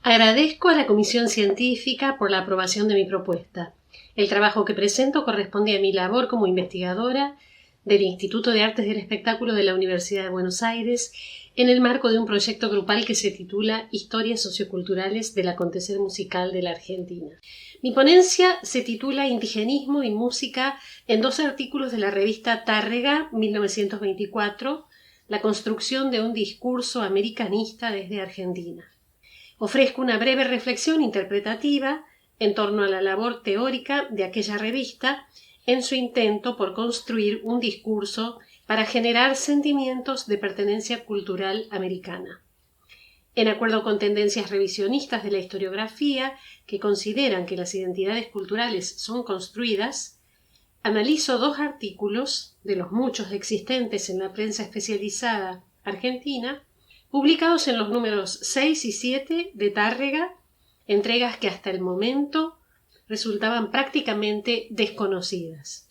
Agradezco a la Comisión Científica por la aprobación de mi propuesta. El trabajo que presento corresponde a mi labor como investigadora del Instituto de Artes del Espectáculo de la Universidad de Buenos Aires en el marco de un proyecto grupal que se titula Historias socioculturales del acontecer musical de la Argentina. Mi ponencia se titula Indigenismo y música en dos artículos de la revista Tárrega, 1924, la construcción de un discurso americanista desde Argentina. Ofrezco una breve reflexión interpretativa en torno a la labor teórica de aquella revista en su intento por construir un discurso para generar sentimientos de pertenencia cultural americana. En acuerdo con tendencias revisionistas de la historiografía que consideran que las identidades culturales son construidas, analizo dos artículos de los muchos existentes en la prensa especializada argentina, publicados en los números 6 y 7 de Tárrega, entregas que hasta el momento resultaban prácticamente desconocidas.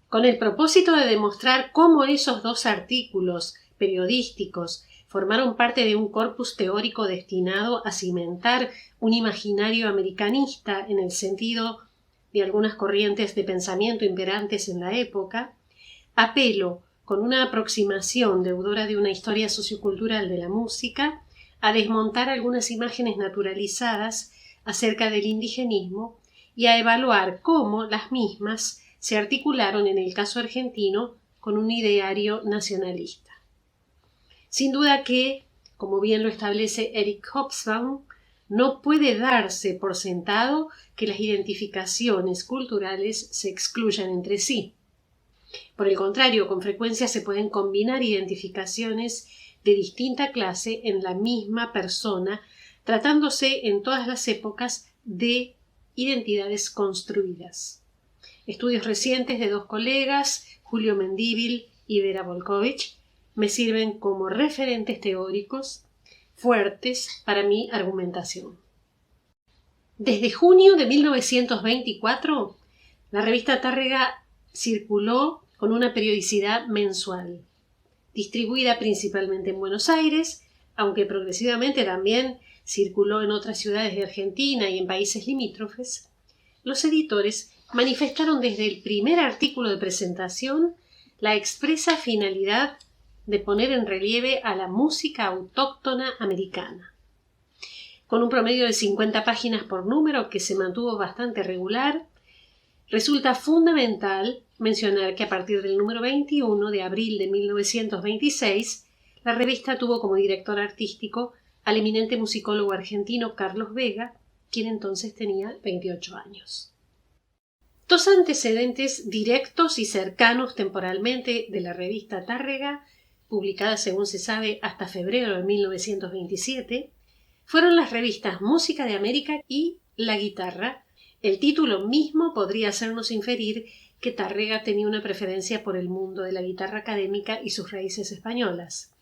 Con el propósito de demostrar cómo esos dos artículos periodísticos formaron parte de un corpus teórico destinado a cimentar un imaginario americanista en el sentido de algunas corrientes de pensamiento imperantes en la época, apelo, con una aproximación deudora de una historia sociocultural de la música, a desmontar algunas imágenes naturalizadas acerca del indigenismo y a evaluar cómo las mismas se articularon en el caso argentino con un ideario nacionalista. Sin duda que, como bien lo establece Eric Hobsbawm, no puede darse por sentado que las identificaciones culturales se excluyan entre sí. Por el contrario, con frecuencia se pueden combinar identificaciones de distinta clase en la misma persona, tratándose en todas las épocas de identidades construidas. Estudios recientes de dos colegas, Julio Mendívil y Vera Volkovich, me sirven como referentes teóricos fuertes para mi argumentación. Desde junio de 1924, la revista Tárrega circuló con una periodicidad mensual, distribuida principalmente en Buenos Aires, aunque progresivamente también circuló en otras ciudades de Argentina y en países limítrofes. Los editores manifestaron desde el primer artículo de presentación la expresa finalidad de poner en relieve a la música autóctona americana. Con un promedio de 50 páginas por número que se mantuvo bastante regular, resulta fundamental mencionar que a partir del número 21 de abril de 1926, la revista tuvo como director artístico al eminente musicólogo argentino Carlos Vega, quien entonces tenía 28 años. Dos antecedentes directos y cercanos temporalmente de la revista Tárrega, publicada según se sabe hasta febrero de 1927, fueron las revistas Música de América y La Guitarra. El título mismo podría hacernos inferir que Tárrega tenía una preferencia por el mundo de la guitarra académica y sus raíces españolas.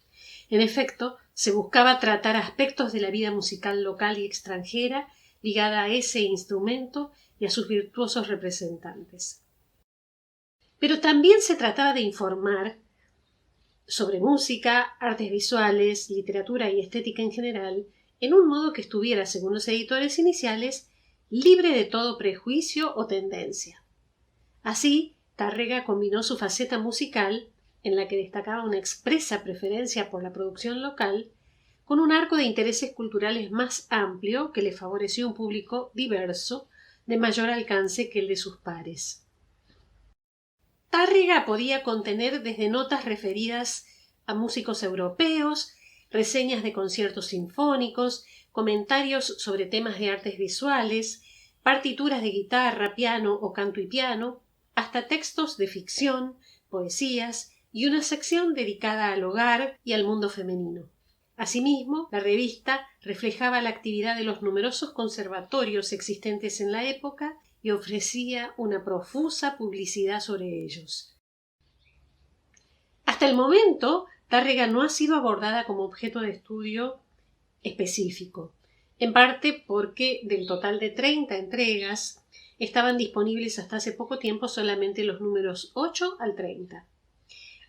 En efecto, se buscaba tratar aspectos de la vida musical local y extranjera ligada a ese instrumento y a sus virtuosos representantes. Pero también se trataba de informar sobre música, artes visuales, literatura y estética en general, en un modo que estuviera, según los editores iniciales, libre de todo prejuicio o tendencia. Así, Tárrega combinó su faceta musical, en la que destacaba una expresa preferencia por la producción local, con un arco de intereses culturales más amplio que le favoreció un público diverso, de mayor alcance que el de sus pares. Tárrega podía contener desde notas referidas a músicos europeos, reseñas de conciertos sinfónicos, comentarios sobre temas de artes visuales, partituras de guitarra, piano o canto y piano, hasta textos de ficción, poesías y una sección dedicada al hogar y al mundo femenino. Asimismo, la revista reflejaba la actividad de los numerosos conservatorios existentes en la época y ofrecía una profusa publicidad sobre ellos. Hasta el momento, Tárrega no ha sido abordada como objeto de estudio específico, en parte porque del total de 30 entregas estaban disponibles hasta hace poco tiempo solamente los números 8 al 30.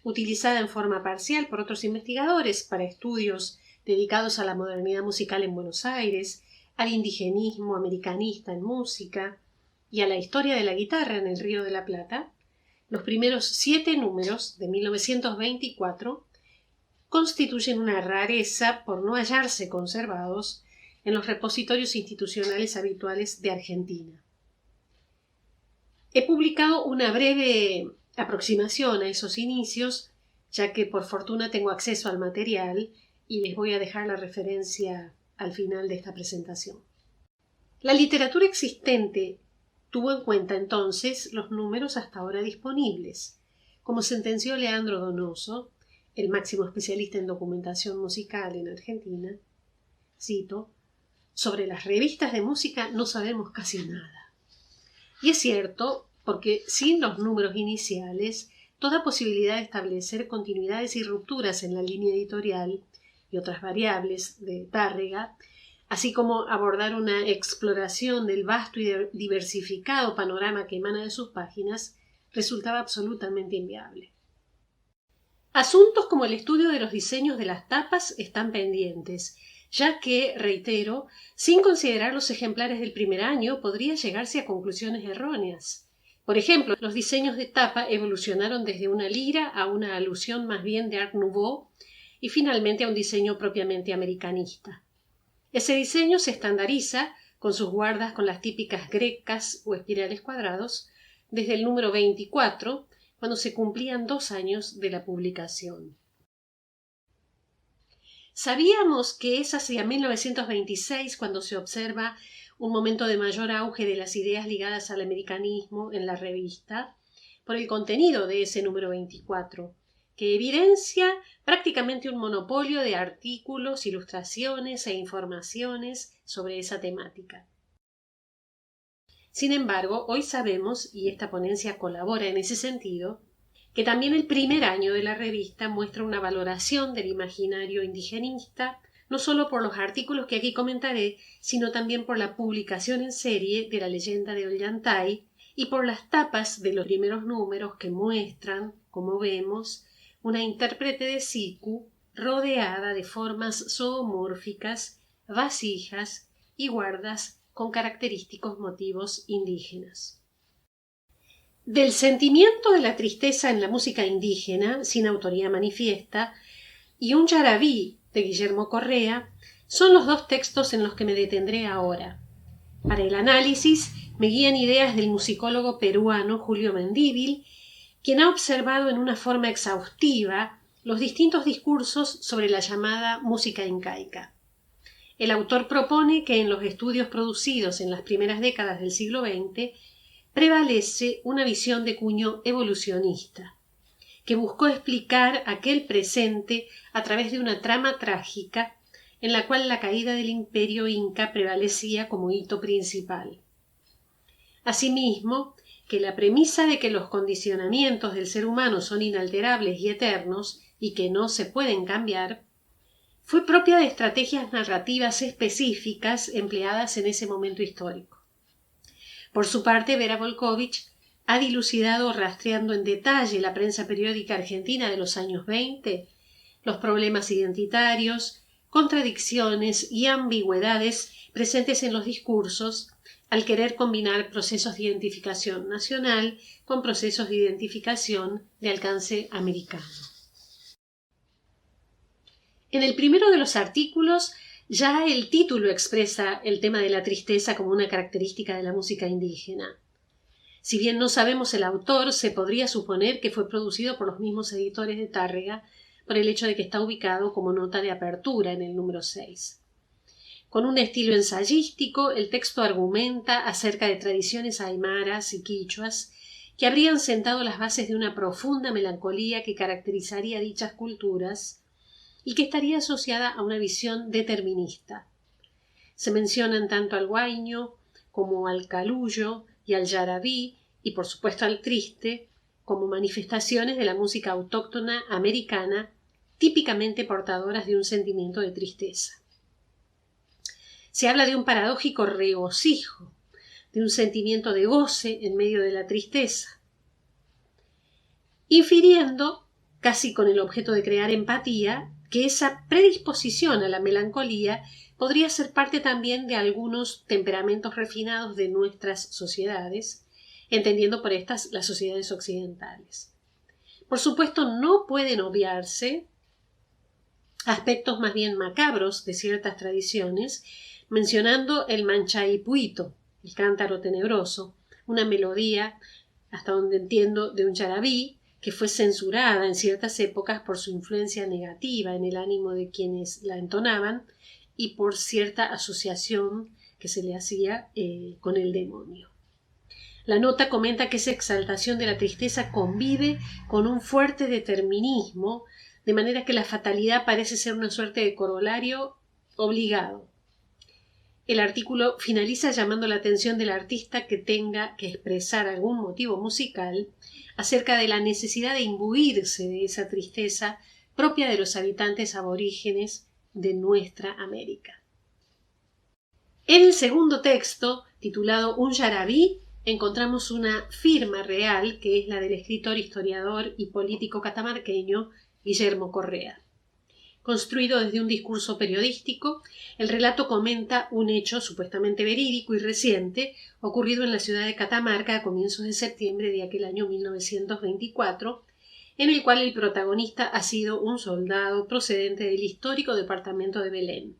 Utilizada en forma parcial por otros investigadores para estudios dedicados a la modernidad musical en Buenos Aires, al indigenismo americanista en música y a la historia de la guitarra en el Río de la Plata, los primeros 7 números de 1924 constituyen una rareza por no hallarse conservados en los repositorios institucionales habituales de Argentina. He publicado una breve aproximación a esos inicios, ya que por fortuna tengo acceso al material y les voy a dejar la referencia al final de esta presentación. La literatura existente tuvo en cuenta entonces los números hasta ahora disponibles. Como sentenció Leandro Donoso, el máximo especialista en documentación musical en Argentina, cito, sobre las revistas de música no sabemos casi nada. Y es cierto, porque sin los números iniciales, toda posibilidad de establecer continuidades y rupturas en la línea editorial y otras variables de Tárrega, así como abordar una exploración del vasto y diversificado panorama que emana de sus páginas, resultaba absolutamente inviable. Asuntos como el estudio de los diseños de las tapas están pendientes, ya que, reitero, sin considerar los ejemplares del primer año podría llegarse a conclusiones erróneas. Por ejemplo, los diseños de tapa evolucionaron desde una lira a una alusión más bien de Art Nouveau y finalmente a un diseño propiamente americanista. Ese diseño se estandariza, con sus guardas con las típicas grecas o espirales cuadrados, desde el número 24, cuando se cumplían 2 años de la publicación. Sabíamos que es hacia 1926 cuando se observa un momento de mayor auge de las ideas ligadas al americanismo en la revista, por el contenido de ese número 24, que evidencia prácticamente un monopolio de artículos, ilustraciones e informaciones sobre esa temática. Sin embargo, hoy sabemos, y esta ponencia colabora en ese sentido, que también el primer año de la revista muestra una valoración del imaginario indigenista, no solo por los artículos que aquí comentaré, sino también por la publicación en serie de la leyenda de Ollantay y por las tapas de los primeros números que muestran, como vemos, una intérprete de siku rodeada de formas zoomórficas, vasijas y guardas con característicos motivos indígenas. Del sentimiento de la tristeza en la música indígena, sin autoría manifiesta, y un yarabí de Guillermo Correa, son los 2 textos en los que me detendré ahora. Para el análisis me guían ideas del musicólogo peruano Julio Mendívil, quien ha observado en una forma exhaustiva los distintos discursos sobre la llamada música incaica. El autor propone que en los estudios producidos en las primeras décadas del siglo XX prevalece una visión de cuño evolucionista, que buscó explicar aquel presente a través de una trama trágica en la cual la caída del imperio inca prevalecía como hito principal. Asimismo, que la premisa de que los condicionamientos del ser humano son inalterables y eternos y que no se pueden cambiar, fue propia de estrategias narrativas específicas empleadas en ese momento histórico. Por su parte, Vera Volkovich ha dilucidado rastreando en detalle la prensa periódica argentina de los años 20, los problemas identitarios, contradicciones y ambigüedades presentes en los discursos al querer combinar procesos de identificación nacional con procesos de identificación de alcance americano. En el primero de los artículos, ya el título expresa el tema de la tristeza como una característica de la música indígena. Si bien no sabemos el autor, se podría suponer que fue producido por los mismos editores de Tárrega por el hecho de que está ubicado como nota de apertura en el número 6. Con un estilo ensayístico, el texto argumenta acerca de tradiciones aymaras y quichuas que habrían sentado las bases de una profunda melancolía que caracterizaría dichas culturas y que estaría asociada a una visión determinista. Se mencionan tanto al huayno como al calullo y al yarabí, y por supuesto al triste, como manifestaciones de la música autóctona americana, típicamente portadoras de un sentimiento de tristeza. Se habla de un paradójico regocijo, de un sentimiento de goce en medio de la tristeza, infiriendo, casi con el objeto de crear empatía, que esa predisposición a la melancolía podría ser parte también de algunos temperamentos refinados de nuestras sociedades, entendiendo por estas las sociedades occidentales. Por supuesto, no pueden obviarse aspectos más bien macabros de ciertas tradiciones, mencionando el manchaipuito, el cántaro tenebroso, una melodía, hasta donde entiendo, de un yarabí, que fue censurada en ciertas épocas por su influencia negativa en el ánimo de quienes la entonaban y por cierta asociación que se le hacía con el demonio. La nota comenta que esa exaltación de la tristeza convive con un fuerte determinismo, de manera que la fatalidad parece ser una suerte de corolario obligado. El artículo finaliza llamando la atención del artista que tenga que expresar algún motivo musical acerca de la necesidad de imbuirse de esa tristeza propia de los habitantes aborígenes de nuestra América. En el segundo texto, titulado Un yarabí, encontramos una firma real que es la del escritor, historiador y político catamarqueño Guillermo Correa. Construido desde un discurso periodístico, el relato comenta un hecho supuestamente verídico y reciente ocurrido en la ciudad de Catamarca a comienzos de septiembre de aquel año 1924, en el cual el protagonista ha sido un soldado procedente del histórico departamento de Belén.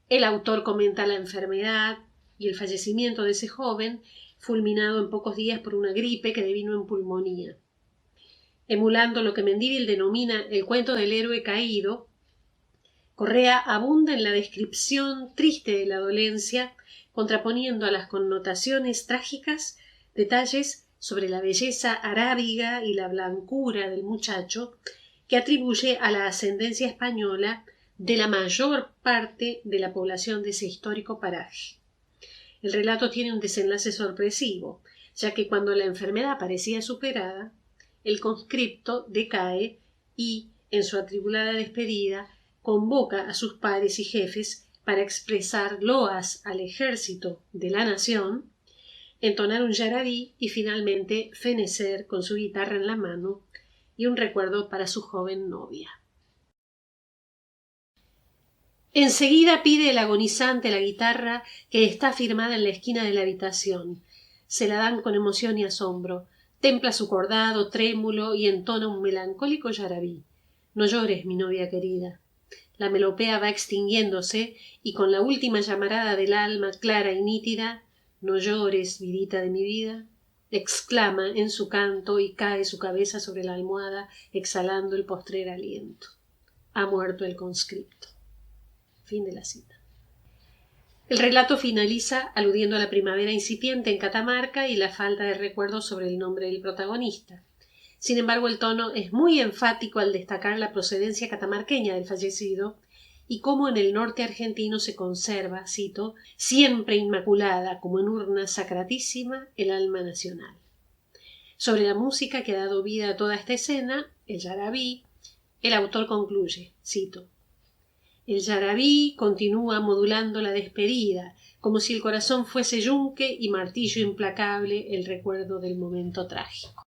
El autor comenta la enfermedad y el fallecimiento de ese joven, fulminado en pocos días por una gripe que devino en pulmonía. Emulando lo que Mendívil denomina el cuento del héroe caído, Correa abunda en la descripción triste de la dolencia, contraponiendo a las connotaciones trágicas detalles sobre la belleza arábiga y la blancura del muchacho, que atribuye a la ascendencia española de la mayor parte de la población de ese histórico paraje. El relato tiene un desenlace sorpresivo, ya que cuando la enfermedad parecía superada, el conscripto decae y, en su atribulada despedida, convoca a sus padres y jefes para expresar loas al ejército de la nación, entonar un yarabí y finalmente fenecer con su guitarra en la mano y un recuerdo para su joven novia. Enseguida pide el agonizante la guitarra que está firmada en la esquina de la habitación. Se la dan con emoción y asombro. Templa su cordado trémulo y entona un melancólico yarabí. No llores, mi novia querida. La melopea va extinguiéndose y con la última llamarada del alma clara y nítida, no llores, vidita de mi vida, exclama en su canto y cae su cabeza sobre la almohada exhalando el postrer aliento. Ha muerto el conscripto. Fin de la cita. El relato finaliza aludiendo a la primavera incipiente en Catamarca y la falta de recuerdo sobre el nombre del protagonista. Sin embargo, el tono es muy enfático al destacar la procedencia catamarqueña del fallecido y cómo en el norte argentino se conserva, cito, siempre inmaculada como en urna sacratísima el alma nacional. Sobre la música que ha dado vida a toda esta escena, el yarabí, el autor concluye, cito, el yarabí continúa modulando la despedida, como si el corazón fuese yunque y martillo implacable el recuerdo del momento trágico.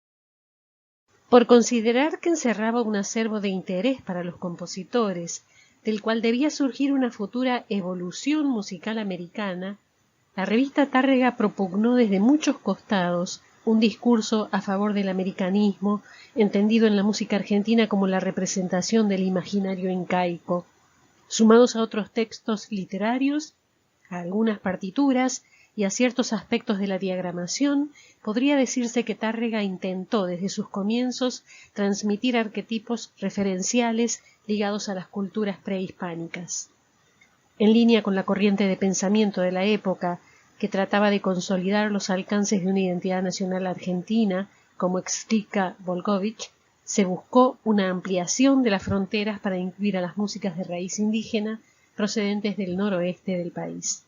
Por considerar que encerraba un acervo de interés para los compositores, del cual debía surgir una futura evolución musical americana, la revista Tárrega propugnó desde muchos costados un discurso a favor del americanismo, entendido en la música argentina como la representación del imaginario incaico. Sumados a otros textos literarios, a algunas partituras y a ciertos aspectos de la diagramación, podría decirse que Tárrega intentó desde sus comienzos transmitir arquetipos referenciales ligados a las culturas prehispánicas. En línea con la corriente de pensamiento de la época, que trataba de consolidar los alcances de una identidad nacional argentina, como explica Volkovich, se buscó una ampliación de las fronteras para incluir a las músicas de raíz indígena procedentes del noroeste del país.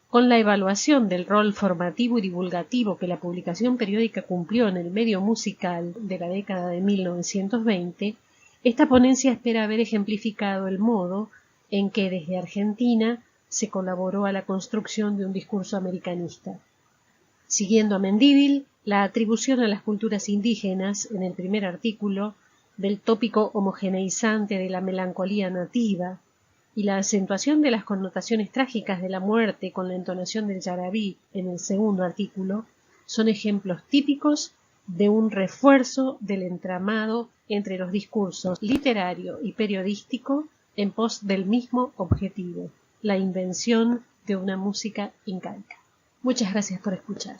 Con la evaluación del rol formativo y divulgativo que la publicación periódica cumplió en el medio musical de la década de 1920, esta ponencia espera haber ejemplificado el modo en que desde Argentina se colaboró a la construcción de un discurso americanista. Siguiendo a Mendívil, la atribución a las culturas indígenas, en el primer artículo, del tópico homogeneizante de la melancolía nativa y la acentuación de las connotaciones trágicas de la muerte con la entonación del yarabí en el segundo artículo son ejemplos típicos de un refuerzo del entramado entre los discursos literario y periodístico en pos del mismo objetivo, la invención de una música incaica. Muchas gracias por escuchar.